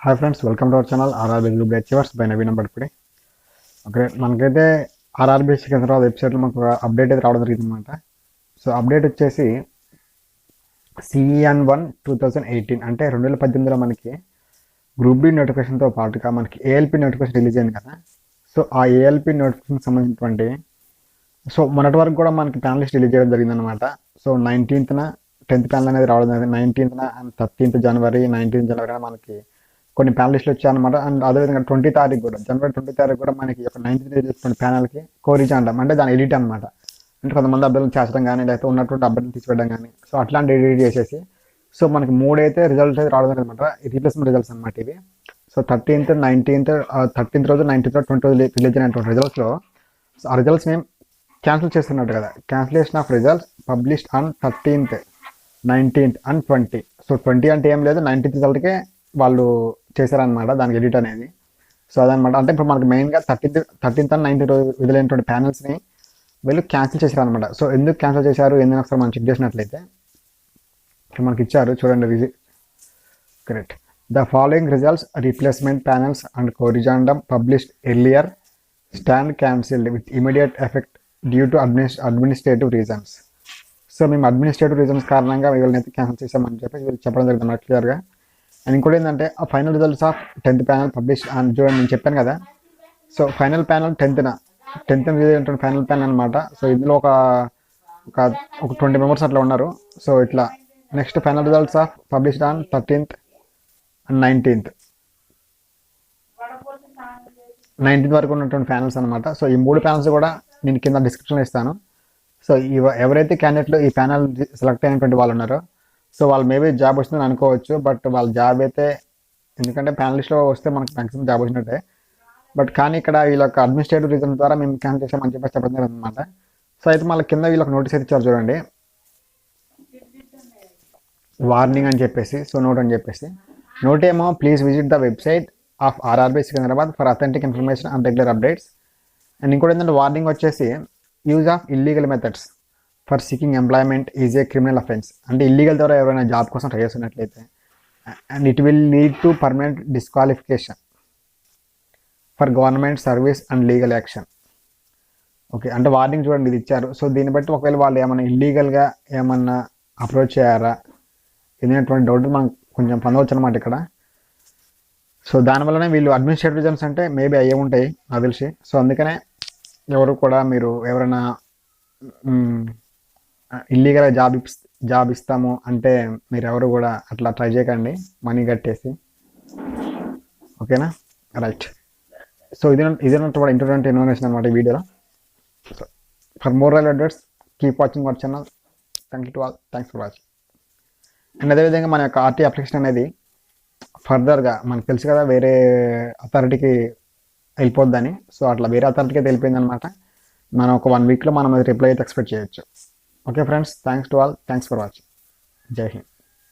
Hi friends, welcome to our channel RRB group achievers by Naveen Batpadi. Okay, మనకైతే RRB Secunderabad వెబ్సైట్లో మనకు update అయితే రావడం జరిగింది అనమాట. సో అప్డేట్ వచ్చేసి CN1 2018 అంటే 2018లో మనకి గ్రూప్ బి నోటిఫికేషన్తో పాటుగా మనకి ఏఎల్పి నోటిఫికేషన్ రిలీజ్ అయింది కదా. సో ఆ ఏఎల్పి నోటిఫికేషన్ సంబంధించినటువంటి మొన్నటి వరకు కూడా మనకి ప్యానల్ లిస్ట్ రిలీజ్ చేయడం జరిగింది అనమాట. సో 19th 10th ప్యానల్ అనేది రావడం జరిగింది. 19th and 13th January 19th జనవరి మనకి కొన్ని ప్యానలిస్టులు వచ్చాయన్నమాట. అండ్ అదేవిధంగా 20 తారీఖు కూడా జనవరి 20 తారీఖు కూడా మనకి ఒక 19th రిలీజ్ ప్యానల్కి కోరిజా అంటాం, అంటే దాని ఎడిట్ అనమాట. అంటే కొంతమంది అభ్యర్థులు చేర్చడం కానీ లేకపోతే ఉన్నటువంటి అభ్యర్థులు తీసివేయడం కానీ సో అట్లాంటి ఎడిట్ చేసేసి సో మనకి 3 అయితే రిజల్ట్స్ అయితే రావడం అనమాట. రీప్లేస్మెంట్ రిజల్ట్స్ అనమాట ఇవి. సో 13th 19th 13th రోజు 19th 20 రోజు రిలీజ్ అయినటువంటి రిజల్ట్స్లో ఆ రిజల్ట్స్ మేము క్యాన్సిల్ చేస్తున్నట్టు కదా. Cancellation of results published on 13th 19th and 20. So 20 అంటే ఏం లేదు, 19th రిజల్ట్కే వాళ్ళు చేశారనమాట దానికి ఎడిట్ అనేది. సో అదనమాట. అంటే ఇప్పుడు మనకి మెయిన్గా 13th అండ్ 19th రోజు విడుదలైనటువంటి ప్యానల్స్ని వీళ్ళు క్యాన్సిల్ చేశారనమాట. సో ఎందుకు క్యాన్సిల్ చేశారు ఎందుకు ఒకసారి మనం చెక్ చేసినట్లయితే ఇక్కడ మనకి ఇచ్చారు చూడండి. Correct. The following results replacement panels and corrigendum published earlier stand cancelled with immediate effect due to administrative reasons. So మేము అడ్మినిస్ట్రేటివ్ రీజన్స్ కారణంగా వీళ్ళనైతే క్యాన్సిల్ చేసామని చెప్పి వీళ్ళు చెప్పడం జరిగింది అన్నమాట క్లియర్గా. అండ్ ఇంకోటి ఏంటంటే ఆ final results of 10th panel publish అని చూడండి, నేను చెప్పాను కదా. So final panel 10th release అయినటువంటి ఫైనల్ ప్యానల్ అనమాట. సో ఇందులో ఒక 20 మెంబర్స్ అట్లా ఉన్నారు. సో ఇట్లా next final results of published on 13th and 19th వరకు ఉన్నటువంటి ప్యానల్స్ అనమాట. సో ఈ 3 ప్యానల్స్ కూడా నేను కింద డిస్క్రిప్షన్లో ఇస్తాను. సో ఎవరైతే క్యాండిడేట్లు ఈ ప్యానల్ సెలెక్ట్ అయినటువంటి వాళ్ళు ఉన్నారో సో వాళ్ళు మేబీ జాబ్ వస్తుందని అనుకోవచ్చు. బట్ వాళ్ళ జాబ్ అయితే ఎందుకంటే ప్యానలిస్ట్లో వస్తే మనకు మ్యాక్సిమం జాబ్ వచ్చినట్టే. బట్ కానీ ఇక్కడ వీళ్ళకి అడ్మినిస్ట్రేటివ్ రీజన్ ద్వారా మేము క్యాన్సిల్ చేసామని చెప్పేసి చెప్పడం జరిగింది అనమాట. సో అయితే మళ్ళీ కింద వీళ్ళకి నోటీస్ అయితే ఇచ్చారు చూడండి, వార్నింగ్ అని చెప్పేసి. సో నోట్ అని చెప్పేసి నోట్ ఏమో please visit the website of RRB Secunderabad for authentic information and regular updates. And ఇంకోటి ఏంటంటే వార్నింగ్ వచ్చేసి use of illegal methods for seeking employment is a criminal offence. అంటే ఇల్లీగల్ ద్వారా ఎవరైనా జాబ్ కోసం ట్రై చేస్తున్నట్లయితే and it will lead to permanent disqualification for government service and legal action. Okay, అంటే warning చూడండి ఇది ఇచ్చారు. సో దీన్ని బట్టి ఒకవేళ వాళ్ళు ఏమైనా ఇల్లీగల్గా ఏమన్నా అప్రోచ్ చేయారా ఏదైనటువంటి డౌట్ మనం కొంచెం పొందవచ్చు అనమాట ఇక్కడ. సో దానివల్లనే వీళ్ళు అడ్మినిస్ట్రేటివ్ రీజన్స్ అంటే మేబీ అయ్యే ఉంటాయి నాకు తెలిసి. సో అందుకనే ఎవరు కూడా మీరు ఎవరైనా ఇల్లీగల్గా జాబ్ ఇస్తాము అంటే మీరు ఎవరు కూడా అట్లా ట్రై చేయకండి మనీ కట్టేసి. ఓకేనా, రైట్. సో ఇదేనంటే కూడా ఇంపార్టెంట్ ఇన్ఫర్మేషన్ అనమాట ఈ వీడియోలో. So for more rail updates keep watching our channel. Thank you to all, thanks for watching. And అదేవిధంగా మన యొక్క ఆర్టీ అప్లికేషన్ అనేది ఫర్దర్గా మనకు తెలుసు కదా వేరే అథారిటీకి వెళ్ళిపోద్దని. సో అట్లా వేరే అథారిటీకి అయితే వెళ్ళిపోయింది అనమాట. మనం ఒక 1 వీక్లో మనం రిప్లై అయితే ఎక్స్పెక్ట్ చేయొచ్చు. Okay friends, thanks to all, thanks for watching. జై హింద్.